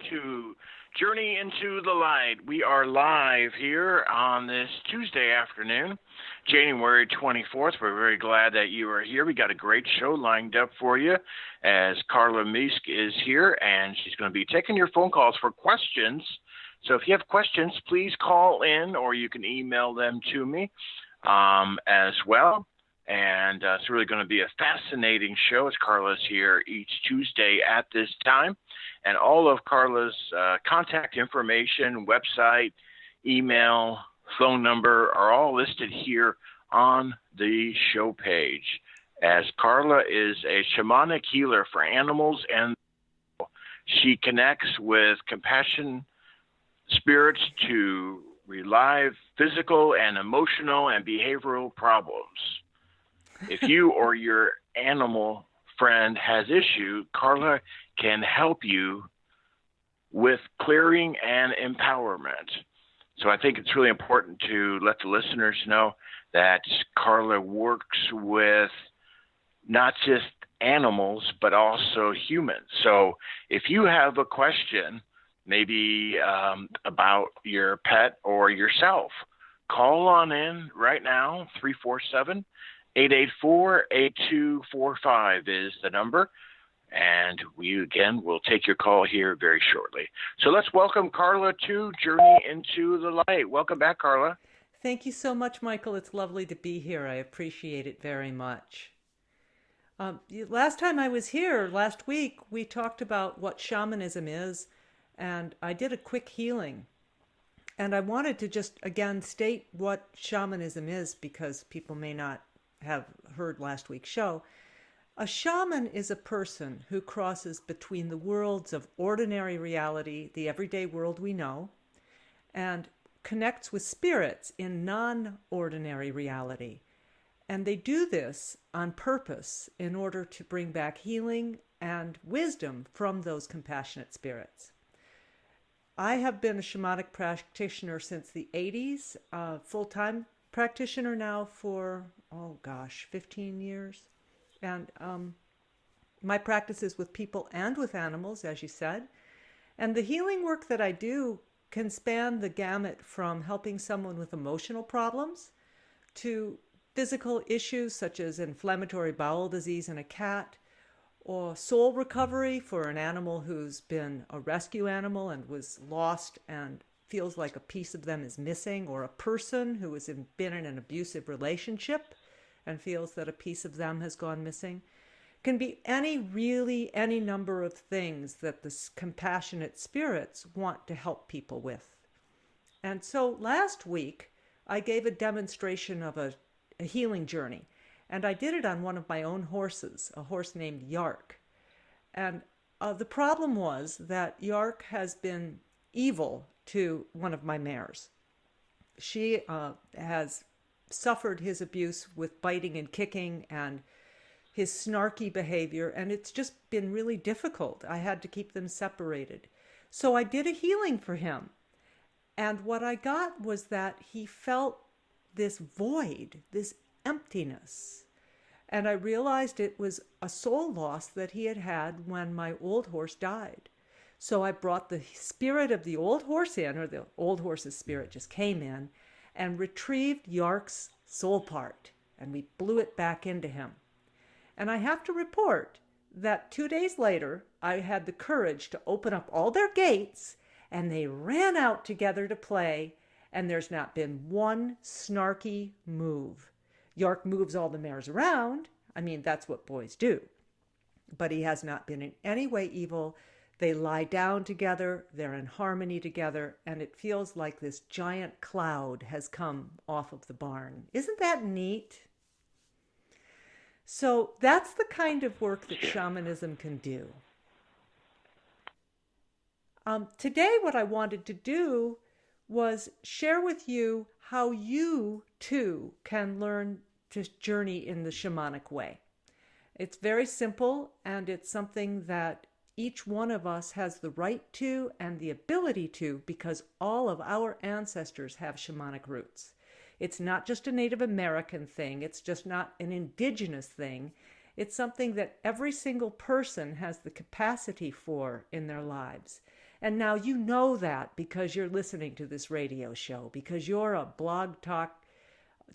to Journey into the Light. We are live here on this Tuesday afternoon, January 24th. We're very glad that you are here. We got a great show lined up for you as Carla Meesk is here, and she's going to be taking your phone calls for questions. So if you have questions, please call in or you can email them to me as well. And it's really going to be a fascinating show as Carla's here each Tuesday at this time. And all of Carla's contact information, website, email, phone number are all listed here on the show page. As Carla is a shamanic healer for animals, and she connects with compassion spirits to relieve physical and emotional and behavioral problems. If you or your animal friend has issue, Carla can help you with clearing and empowerment. So I think it's really important to let the listeners know that Carla works with not just animals, but also humans. So if you have a question, maybe about your pet or yourself, call on in right now, 347-884-8245 is the number, and we, again, will take your call here very shortly. So let's welcome Carla to Journey into the Light. Welcome back, Carla. Thank you so much, Michael. It's lovely to be here. I appreciate it very much. Last time I was here, last week, we talked about what shamanism is, and I did a quick healing. And I wanted to just, again, state what shamanism is because people may not have heard last week's show. A shaman is a person who crosses between the worlds of ordinary reality, the everyday world we know, and connects with spirits in non-ordinary reality. And they do this on purpose in order to bring back healing and wisdom from those compassionate spirits. I have been a shamanic practitioner since the 80s, full-time practitioner now for, 15 years. And my practice is with people and with animals, as you said. And the healing work that I do can span the gamut from helping someone with emotional problems to physical issues such as inflammatory bowel disease in a cat, or soul recovery for an animal who's been a rescue animal and was lost and feels like a piece of them is missing, or a person who has been in an abusive relationship and feels that a piece of them has gone missing. Can be any number of things that the compassionate spirits want to help people with. And so last week, I gave a demonstration of a healing journey. And I did it on one of my own horses, a horse named Yark. And the problem was that Yark has been evil to one of my mares. She has suffered his abuse with biting and kicking and his snarky behavior, and it's just been really difficult. I had to keep them separated. So I did a healing for him. And what I got was that he felt this void, this emptiness. And I realized it was a soul loss that he had had when my old horse died. So I brought the spirit of the old horse in, or the old horse's spirit just came in, and retrieved Yark's soul part, and we blew it back into him. And I have to report that 2 days later, I had the courage to open up all their gates, and they ran out together to play, and there's not been one snarky move. Yark moves all the mares around. I mean, that's what boys do. But he has not been in any way evil. They lie down together, they're in harmony together, and it feels like this giant cloud has come off of the barn. Isn't that neat? So that's the kind of work that shamanism can do. Today, what I wanted to do was share with you how you too can learn to journey in the shamanic way. It's very simple, and it's something that each one of us has the right to and the ability to, because all of our ancestors have shamanic roots. It's not just a Native American thing. It's just not an indigenous thing. It's something that every single person has the capacity for in their lives. And now you know that because you're listening to this radio show, because you're a Blog Talk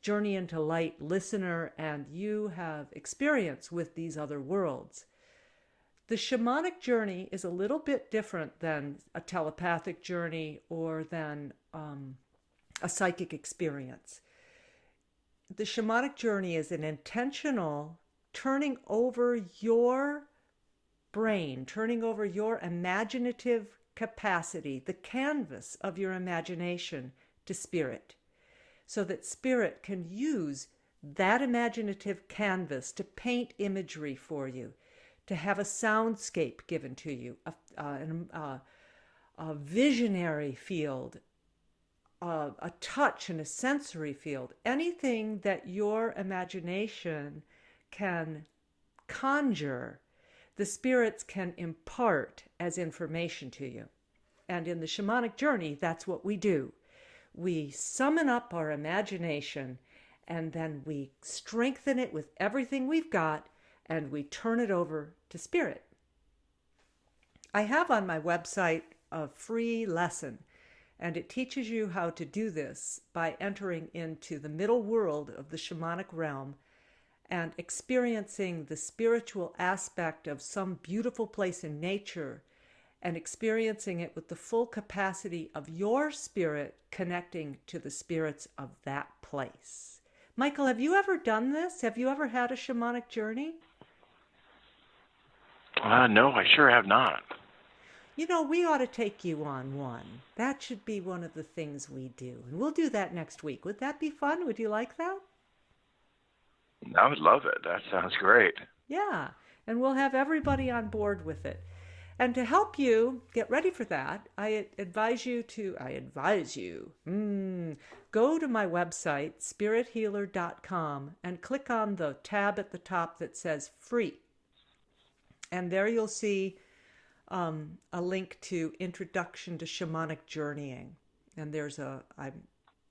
Journey into Light listener and you have experience with these other worlds. The shamanic journey is a little bit different than a telepathic journey or than a psychic experience. The shamanic journey is an intentional turning over your brain, turning over your imaginative capacity, the canvas of your imagination, to spirit, so that spirit can use that imaginative canvas to paint imagery for you, to have a soundscape given to you, a visionary field, a touch and a sensory field, anything that your imagination can conjure, the spirits can impart as information to you. And in the shamanic journey, that's what we do. We summon up our imagination and then we strengthen it with everything we've got and we turn it over to spirit. I have on my website a free lesson, and it teaches you how to do this by entering into the middle world of the shamanic realm and experiencing the spiritual aspect of some beautiful place in nature and experiencing it with the full capacity of your spirit connecting to the spirits of that place. Michael, have you ever done this? Have you ever had a shamanic journey? No, I sure have not. You know, we ought to take you on one. That should be one of the things we do. And we'll do that next week. Would that be fun? Would you like that? I would love it. That sounds great. Yeah, and we'll have everybody on board with it. And to help you get ready for that, I advise you, go to my website, SpiritHealer.com, and click on the tab at the top that says free. And there you'll see a link to Introduction to Shamanic Journeying. And there's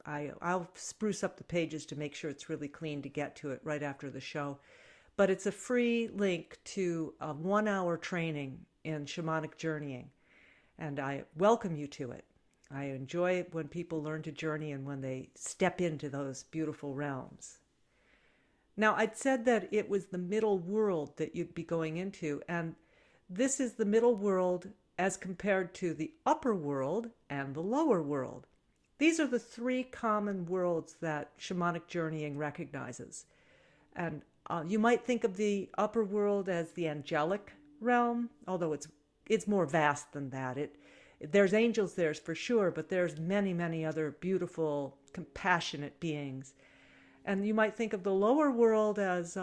I'll spruce up the pages to make sure it's really clean to get to it right after the show. But it's a free link to a 1-hour training in shamanic journeying. And I welcome you to it. I enjoy it when people learn to journey and when they step into those beautiful realms. Now, I'd said that it was the middle world that you'd be going into. And this is the middle world as compared to the upper world and the lower world. These are the three common worlds that shamanic journeying recognizes. And you might think of the upper world as the angelic realm, although it's more vast than that. There's angels there for sure, but there's many, many other beautiful, compassionate beings. And you might think of the lower world as,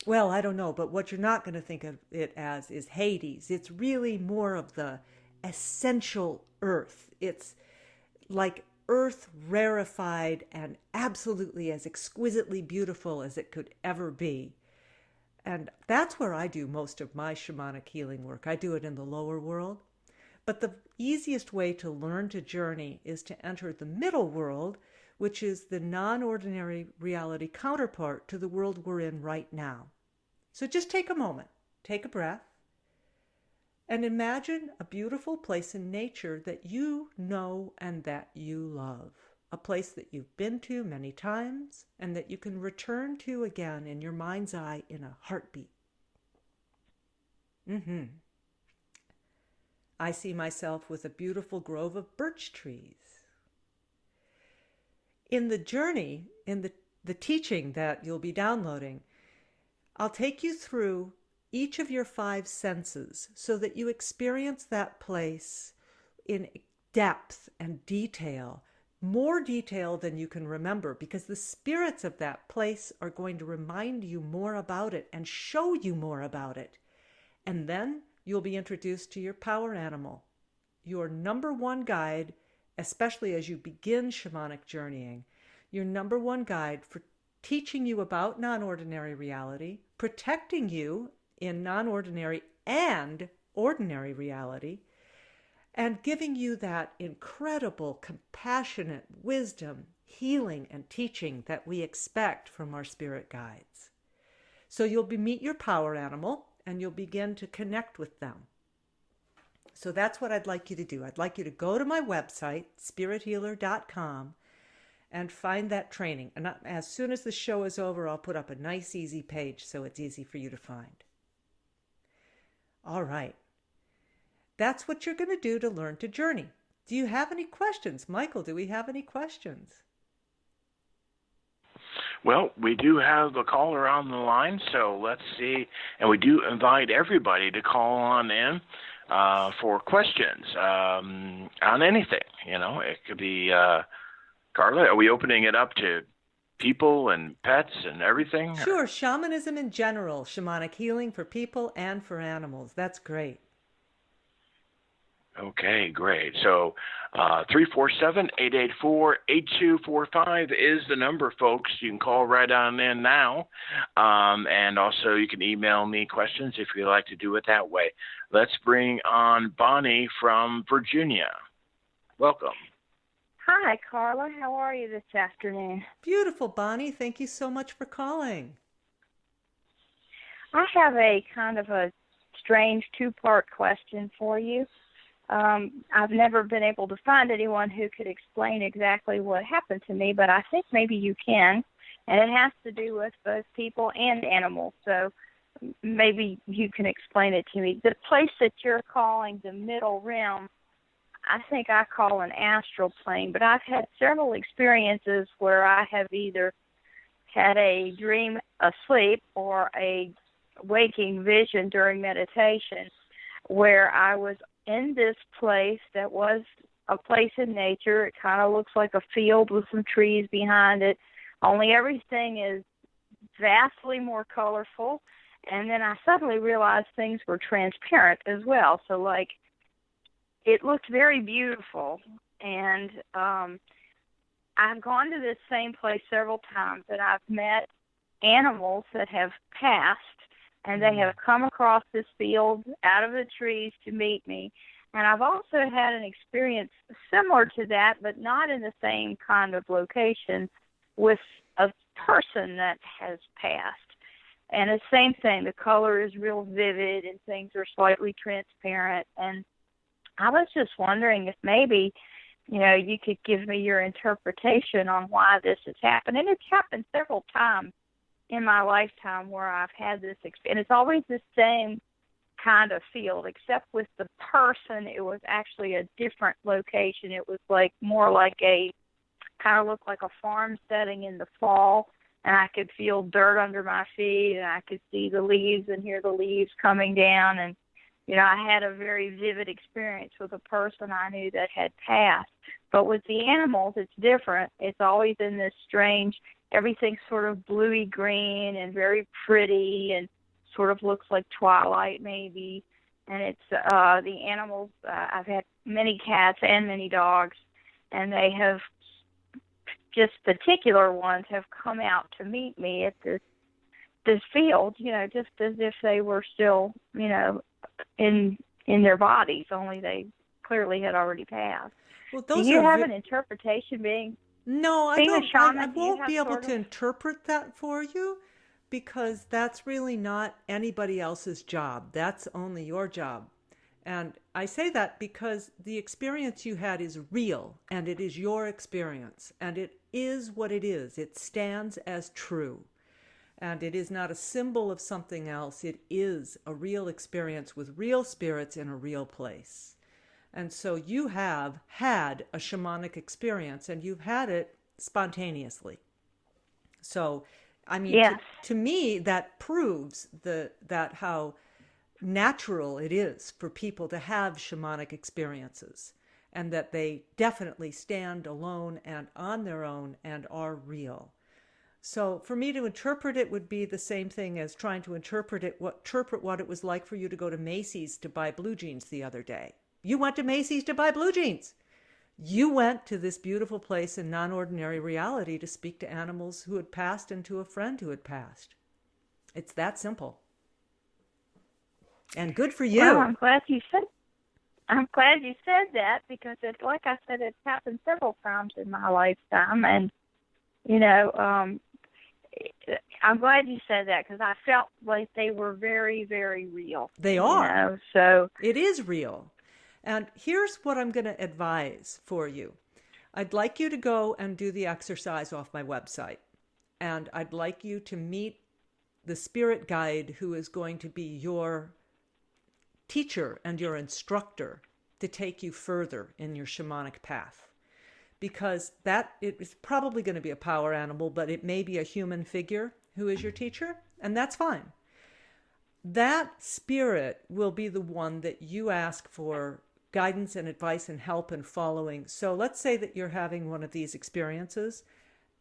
well, I don't know, but what you're not going to think of it as is Hades. It's really more of the essential earth. It's like earth rarefied and absolutely as exquisitely beautiful as it could ever be. And that's where I do most of my shamanic healing work. I do it in the lower world. But the easiest way to learn to journey is to enter the middle world, which is the non-ordinary reality counterpart to the world we're in right now. So just take a moment, take a breath, and imagine a beautiful place in nature that you know and that you love. A place that you've been to many times and that you can return to again in your mind's eye in a heartbeat. I see myself with a beautiful grove of birch trees. In the journey, in the teaching that you'll be downloading, I'll take you through each of your 5 senses so that you experience that place in depth and detail, more detail than you can remember, because the spirits of that place are going to remind you more about it and show you more about it. And then you'll be introduced to your power animal, your number one guide, especially as you begin shamanic journeying, your number one guide for teaching you about non-ordinary reality, protecting you in non-ordinary and ordinary reality, and giving you that incredible, compassionate wisdom, healing, and teaching that we expect from our spirit guides. So you'll meet your power animal, and you'll begin to connect with them. So that's what I'd like you to do. I'd like you to go to my website, SpiritHealer.com, and find that training. And as soon as the show is over, I'll put up a nice, easy page so it's easy for you to find. All right. That's what you're going to do to learn to journey. Do you have any questions? Michael, do we have any questions? Well, we do have a caller on the line, so let's see. And we do invite everybody to call on in for questions on anything. It could be, Carla, are we opening it up to people and pets and everything? Sure, shamanism in general, shamanic healing for people and for animals. That's great. Okay, great. So 347-884-8245 is the number, folks. You can call right on in now. And also you can email me questions if you'd like to do it that way. Let's bring on Bonnie from Virginia. Welcome. Hi, Carla. How are you this afternoon? Beautiful, Bonnie. Thank you so much for calling. I have a kind of a strange two-part question for you. I've never been able to find anyone who could explain exactly what happened to me, but I think maybe you can, and it has to do with both people and animals, so maybe you can explain it to me. The place that you're calling the middle realm, I think I call an astral plane, but I've had several experiences where I have either had a dream asleep or a waking vision during meditation where I was in this place that was a place in nature. It kind of looks like a field with some trees behind it, only everything is vastly more colorful. And then I suddenly realized things were transparent as well. So, like, it looked very beautiful. And I've gone to this same place several times, and I've met animals that have passed, and they have come across this field out of the trees to meet me. And I've also had an experience similar to that, but not in the same kind of location, with a person that has passed. And the same thing, the color is real vivid and things are slightly transparent. And I was just wondering if maybe, you could give me your interpretation on why this has happened. And it's happened several times in my lifetime where I've had this experience. And it's always the same kind of field, except with the person, it was actually a different location. It was more like kind of looked like a farm setting in the fall, and I could feel dirt under my feet, and I could see the leaves and hear the leaves coming down. And, I had a very vivid experience with a person I knew that had passed. But with the animals, it's different. It's always in this strange, everything's sort of bluey green and very pretty and sort of looks like twilight maybe. And it's the animals, I've had many cats and many dogs, and they have, just particular ones have come out to meet me at this field, just as if they were still, in their bodies, only they clearly had already passed. Well, do you have an interpretation being? No, I being don't. A shaman, I won't be able to interpret that for you, because that's really not anybody else's job. That's only your job. And I say that because the experience you had is real, and it is your experience, and it is what it is. It stands as true. And it is not a symbol of something else. It is a real experience with real spirits in a real place. And so you have had a shamanic experience, and you've had it spontaneously. So, I mean, yes. to me, that proves that how natural it is for people to have shamanic experiences, and that they definitely stand alone and on their own and are real. So for me to interpret it would be the same thing as trying to interpret what it was like for you to go to Macys to buy blue jeans the other day. You went to Macys to buy blue jeans. You went to this beautiful place in non-ordinary reality to speak to animals who had passed and to a friend who had passed. It's that simple. And good for you. Well, I'm glad you said that, because it's, like I said, it's happened several times in my lifetime, and I'm glad you said that, because I felt like they were very, very real. They are. So it is real. And here's what I'm going to advise for you. I'd like you to go and do the exercise off my website. And I'd like you to meet the spirit guide who is going to be your teacher and your instructor to take you further in your shamanic path. Because that it is probably going to be a power animal, but it may be a human figure who is your teacher, and that's fine. That spirit will be the one that you ask for guidance and advice and help in following. So let's say that you're having one of these experiences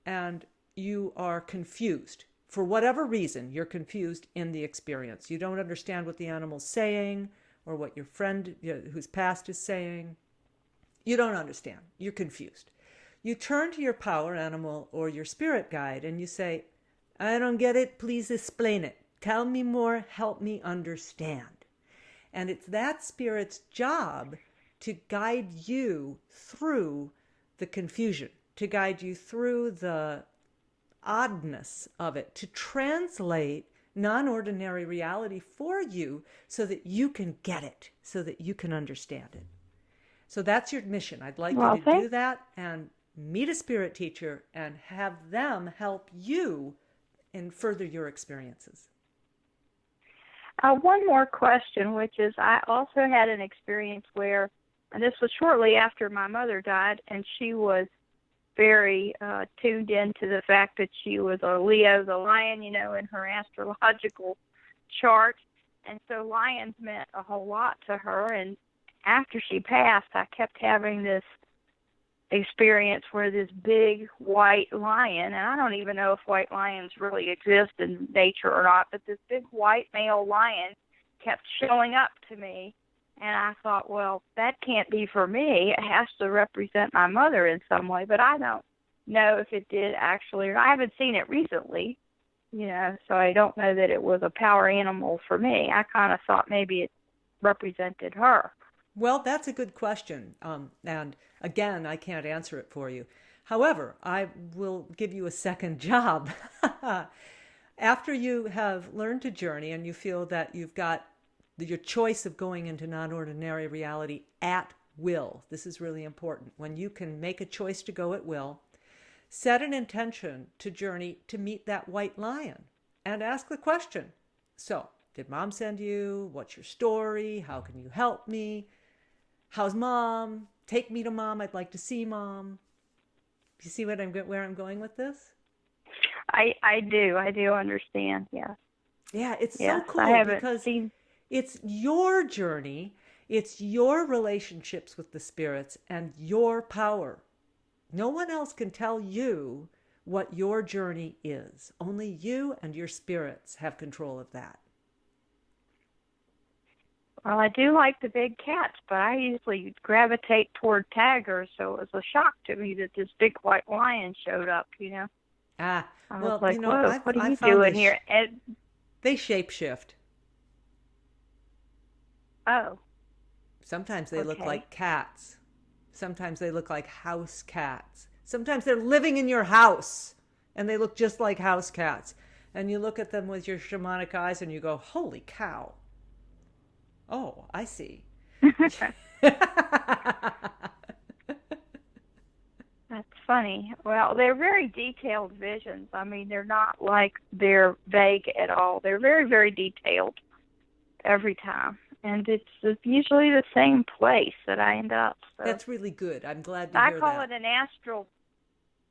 and you are confused. For whatever reason, you're confused in the experience. You don't understand what the animal's saying or what your friend who's passed is saying. You don't understand. You're confused. You turn to your power animal or your spirit guide and you say, I don't get it. Please explain it. Tell me more. Help me understand. And it's that spirit's job to guide you through the confusion, to guide you through the oddness of it, to translate non-ordinary reality for you so that you can get it, so that you can understand it. So that's your mission. I'd like you to do that and meet a spirit teacher and have them help you and further your experiences. One more question, which is I also had an experience where, and this was shortly after my mother died, and she was very tuned into the fact that she was a Leo, the lion, in her astrological chart. And so lions meant a whole lot to her. And after she passed, I kept having this experience where this big white lion, and I don't even know if white lions really exist in nature or not, but this big white male lion kept showing up to me. And I thought, well, that can't be for me. It has to represent my mother in some way, but I don't know if it did actually. I haven't seen it recently, so I don't know that it was a power animal for me. I kind of thought maybe it represented her. Well, that's a good question. And again, I can't answer it for you. However, I will give you a second job. After you have learned to journey and you feel that you've got your choice of going into non-ordinary reality at will. This is really important. When you can make a choice to go at will, set an intention to journey to meet that white lion and ask the question. So, did Mom send you? What's your story? How can you help me? How's Mom? Take me to Mom. I'd like to see Mom. You see where I'm going with this? I do understand. Yeah. Yeah, it's so cool because it's your journey, it's your relationships with the spirits and your power. No one else can tell you what your journey is. Only you and your spirits have control of that. Well, I do like the big cats, but I usually gravitate toward tigers, so it was a shock to me that this big white lion showed up, I was like, whoa, what are you doing here? They shapeshift. Oh. Sometimes they look like cats. Sometimes they look like house cats. Sometimes they're living in your house and they look just like house cats. And you look at them with your shamanic eyes and you go, holy cow. Oh, I see. That's funny. Well, they're very detailed visions. I mean, they're not like they're vague at all. They're very, very detailed every time. And it's usually the same place that I end up. So. That's really good. I'm glad to hear that. I call it an astral,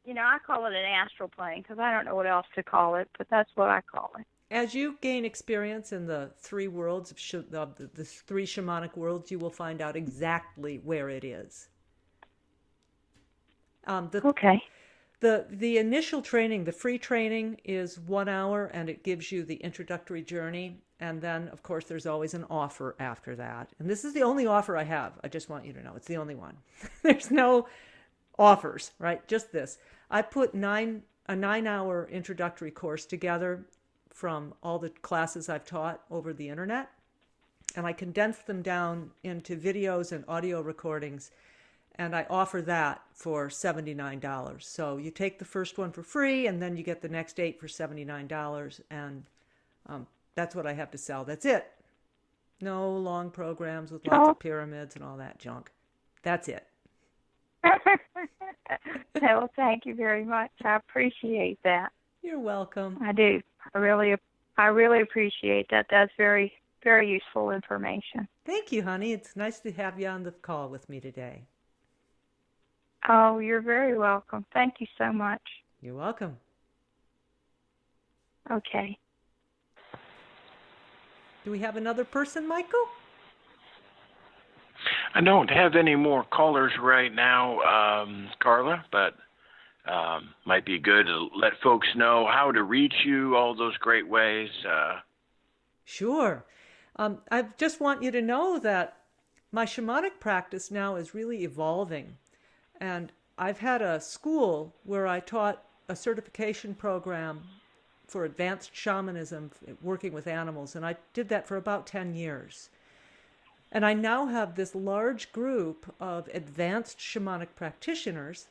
I call it an astral plane because I don't know what else to call it, but that's what I call it. As you gain experience in the three worlds, the three shamanic worlds, you will find out exactly where it is. Okay. The initial training, the free training, is 1 hour, and it gives you the introductory journey. And then, of course, there's always an offer after that. And this is the only offer I have. I just want you to know it's the only one. There's no offers, right? Just this. I put a 9-hour introductory course together from all the classes I've taught over the internet. And I condensed them down into videos and audio recordings. And I offer that for $79. So you take the first one for free, and then you get the next 8 for $79. And that's what I have to sell. That's it. No long programs with lots Oh. of pyramids and all that junk. That's it. Well, thank you very much. I appreciate that. You're welcome. I do. I really appreciate that. That's very, very useful information. Thank you, honey. It's nice to have you on the call with me today. Oh, you're very welcome. Thank you so much. You're welcome. Okay. Do we have another person, Michael? I don't have any more callers right now, Carla, but might be good to let folks know how to reach you, all those great ways. Sure. I just want you to know that my shamanic practice now is really evolving. And I've had a school where I taught a certification program for advanced shamanism, working with animals, and I did that for about 10 years. And I now have this large group of advanced shamanic practitioners,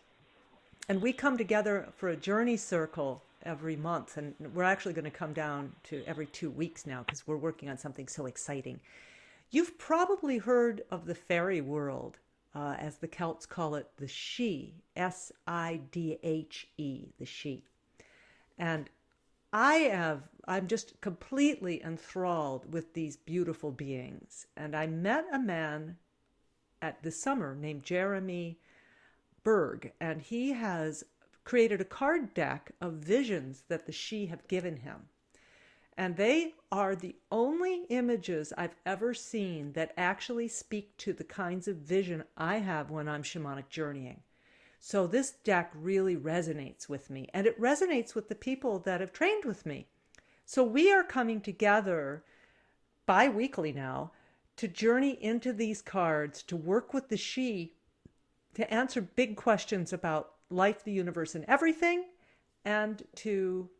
and we come together for a journey circle every month, and we're actually going to come down to every 2 weeks now because we're working on something so exciting. You've probably heard of the fairy world, as the Celts call it, the Sidhe, S-I-D-H-E, the Sidhe. And I'm just completely enthralled with these beautiful beings. And I met a man this summer named Jeremy Berg, and he has created a card deck of visions that the Sidhe have given him. And they are the only images I've ever seen that actually speak to the kinds of vision I have when I'm shamanic journeying. So this deck really resonates with me, and it resonates with the people that have trained with me. So we are coming together bi-weekly now to journey into these cards, to work with the Sidhe, to answer big questions about life, the universe, and everything, and to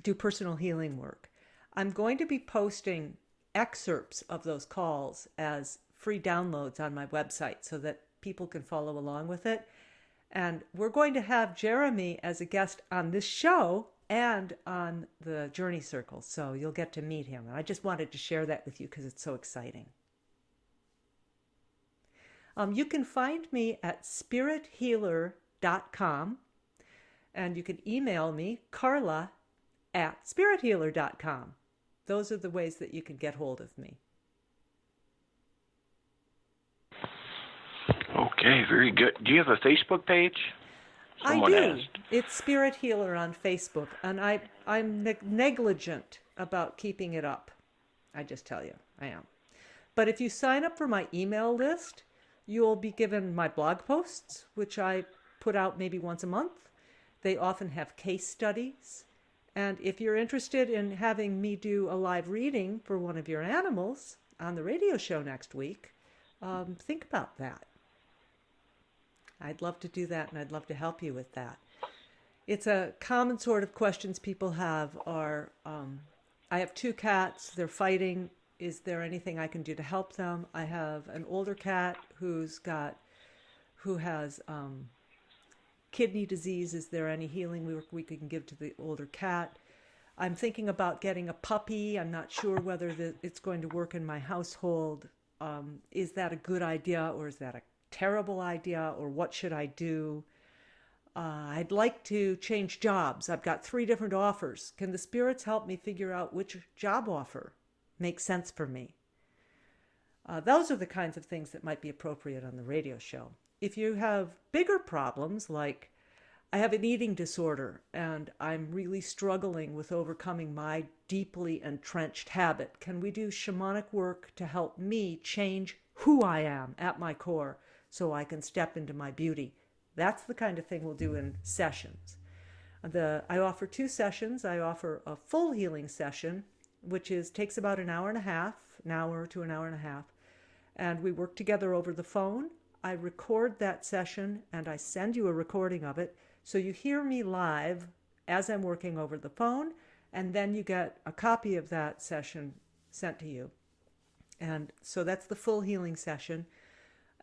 do personal healing work. I'm going to be posting excerpts of those calls as free downloads on my website so that people can follow along with it. And we're going to have Jeremy as a guest on this show and on the Journey Circle, so you'll get to meet him. And I just wanted to share that with you because it's so exciting. You can find me at SpiritHealer.com, and you can email me, Carla, at SpiritHealer.com. Those are the ways that you can get hold of me. Okay, very good. Do you have a Facebook page? Someone I do. asked. It's Spirit Healer on Facebook, and I'm negligent about keeping it up. I just tell you, I am. But if you sign up for my email list, you'll be given my blog posts, which I put out maybe once a month. They often have case studies. And if you're interested in having me do a live reading for one of your animals on the radio show next week, think about that. I'd love to do that, and I'd love to help you with that. It's a common sort of questions people have are, I have 2 cats, they're fighting. Is there anything I can do to help them? I have an older cat who has kidney disease. Is there any healing we can give to the older cat? I'm thinking about getting a puppy. I'm not sure whether it's going to work in my household. Is that a good idea, or is that a terrible idea, or what should I do? I'd like to change jobs. I've got 3 different offers. Can the spirits help me figure out which job offer makes sense for me? Those are the kinds of things that might be appropriate on the radio show. If you have bigger problems, like I have an eating disorder and I'm really struggling with overcoming my deeply entrenched habit, can we do shamanic work to help me change who I am at my core so I can step into my beauty? That's the kind of thing we'll do in sessions. I offer 2 sessions. I offer a full healing session, which takes about an hour to an hour and a half. And we work together over the phone. I record that session and I send you a recording of it. So you hear me live as I'm working over the phone, and then you get a copy of that session sent to you. And so that's the full healing session.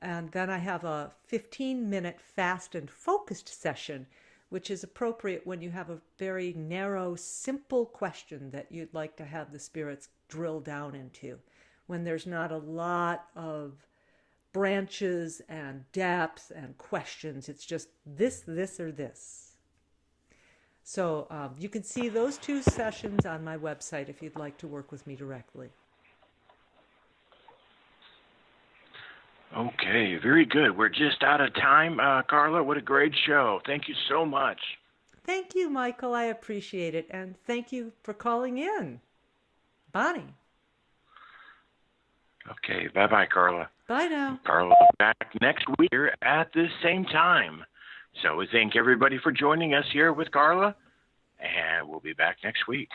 And then I have a 15-minute fast and focused session, which is appropriate when you have a very narrow, simple question that you'd like to have the spirits drill down into. when there's not a lot of branches and depth and questions. It's just this, or this. So you can see those 2 sessions on my website if you'd like to work with me directly. Okay, very good. We're just out of time. Carla, what a great show. Thank you so much. Thank you, Michael. I appreciate it. And thank you for calling in. Bonnie. Okay, bye-bye, Carla. Bye now. Carla will be back next week here at the same time. So we thank everybody for joining us here with Carla, and we'll be back next week.